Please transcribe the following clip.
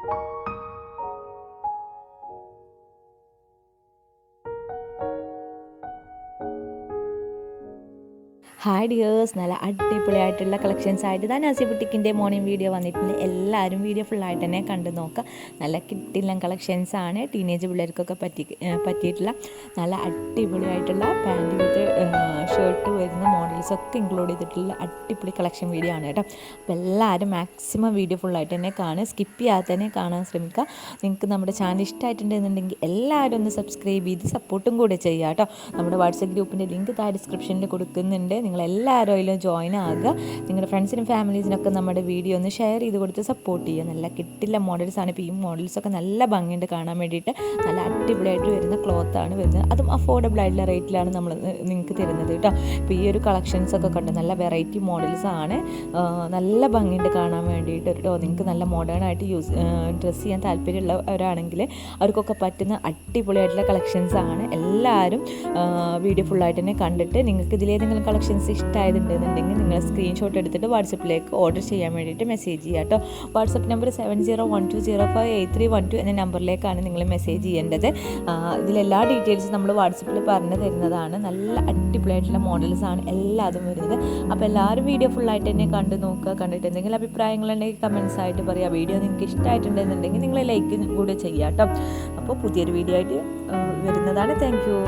Hi dears, നല്ല അടിപൊളിയായിട്ടുള്ള collections ആയിട്ട് തന്നെ നാസി ബുട്ടിക്കിൻ്റെ മോർണിംഗ് വീഡിയോ വന്നിട്ടുണ്ട്. എല്ലാവരും വീഡിയോ ഫുള്ളായിട്ട് തന്നെ കണ്ടു നോക്കുക. നല്ല കിട്ടില്ല കളക്ഷൻസാണ്. ടീനേജ് പിള്ളേർക്കൊക്കെ പറ്റിയിട്ടുള്ള നല്ല അടിപൊളിയായിട്ടുള്ള പാൻറ്റ് വിത്ത് ഷർട്ട് വരുന്ന മോഡൽസൊക്കെ ഇൻക്ലൂഡ് ചെയ്തിട്ടുള്ള അടിപൊളി കളക്ഷൻ വീഡിയോ ആണ് കേട്ടോ. അപ്പോൾ എല്ലാവരും മാക്സിമം വീഡിയോ ഫുള്ളായിട്ട് തന്നെ കാണുക, സ്കിപ്പ് ചെയ്യാതെ തന്നെ കാണാൻ ശ്രമിക്കുക. നിങ്ങൾക്ക് നമ്മുടെ ചാനൽ ഇഷ്ടമായിട്ടുണ്ടെന്നുണ്ടെങ്കിൽ എല്ലാവരും ഒന്ന് സബ്സ്ക്രൈബ് ചെയ്ത് സപ്പോർട്ടും കൂടെ ചെയ്യുക കേട്ടോ. നമ്മുടെ വാട്സപ്പ് ഗ്രൂപ്പിൻ്റെ ലിങ്ക് താഴെ ഡിസ്ക്രിപ്ഷനിൽ കൊടുക്കുന്നുണ്ട്. നിങ്ങളെല്ലാവരും അതിലും ജോയിൻ ആകുക. നിങ്ങളുടെ ഫ്രണ്ട്സിനും ഫാമിലീസിനൊക്കെ നമ്മുടെ വീഡിയോ ഒന്ന് ഷെയർ ചെയ്ത് കൊടുത്ത് സപ്പോർട്ട് ചെയ്യുക. നല്ല കിട്ടില്ല മോഡൽസാണ്. ഇപ്പോൾ ഈ മോഡൽസൊക്കെ നല്ല ഭംഗിയുണ്ട് കാണാൻ വേണ്ടിയിട്ട്. നല്ല അടിപൊളിയായിട്ട് വരുന്ന ക്ലോത്താണ് വരുന്നത്. അതും അഫോർഡബിൾ ആയിട്ടുള്ള റേറ്റിലാണ് നമ്മൾ നിങ്ങൾക്ക് തരുന്നത് കേട്ടോ. ഇപ്പോൾ ഈ ഒരു കളക്ഷൻസൊക്കെ കണ്ട് നല്ല വെറൈറ്റി മോഡൽസാണ്. നല്ല ഭംഗിയുണ്ട് കാണാൻ വേണ്ടിയിട്ട് കേട്ടോ. നിങ്ങൾക്ക് നല്ല മോഡേൺ ആയിട്ട് ഡ്രസ്സ് ചെയ്യാൻ താല്പര്യമുള്ളവരാണെങ്കിൽ അവർക്കൊക്കെ പറ്റുന്ന അടിപൊളിയായിട്ടുള്ള കളക്ഷൻസാണ്. എല്ലാവരും വീഡിയോ ഫുള്ളായിട്ട് തന്നെ കണ്ടിട്ട് നിങ്ങൾക്ക് ഇതിലേതെങ്കിലും കളക്ഷൻസ് ഇഷ്ടമായതുണ്ടെന്നുണ്ടെങ്കിൽ നിങ്ങൾ സ്ക്രീൻഷോട്ട് എടുത്തിട്ട് വാട്സപ്പിലേക്ക് ഓർഡർ ചെയ്യാൻ വേണ്ടിയിട്ട് മെസ്സേജ് ചെയ്യുക കേട്ടോ. വാട്സപ്പ് നമ്പർ 7012058312 എന്ന നമ്പറിലേക്കാണ് നിങ്ങൾ മെസ്സേജ് ചെയ്യേണ്ടത്. ഇതിലെല്ലാ ഡീറ്റെയിൽസും നമ്മൾ വാട്സപ്പിൽ പറഞ്ഞു തരുന്നതാണ്. നല്ല അടിപൊളിയായിട്ടുള്ള മോഡൽസാണ് എല്ലാതും വരുന്നത്. അപ്പോൾ എല്ലാവരും വീഡിയോ ഫുള്ളായിട്ട് തന്നെ കണ്ടു നോക്കുക. കണ്ടിട്ട് എന്തെങ്കിലും അഭിപ്രായങ്ങളുണ്ടെങ്കിൽ കമൻസ് ആയിട്ട് പറയുക. വീഡിയോ നിങ്ങൾക്ക് ഇഷ്ടമായിട്ടുണ്ടെന്നുണ്ടെങ്കിൽ നിങ്ങൾ ലൈക്ക് കൂടെ ചെയ്യുക കേട്ടോ. അപ്പോൾ പുതിയൊരു വീഡിയോ ആയിട്ട് വരുന്നതാണ്. Thank you.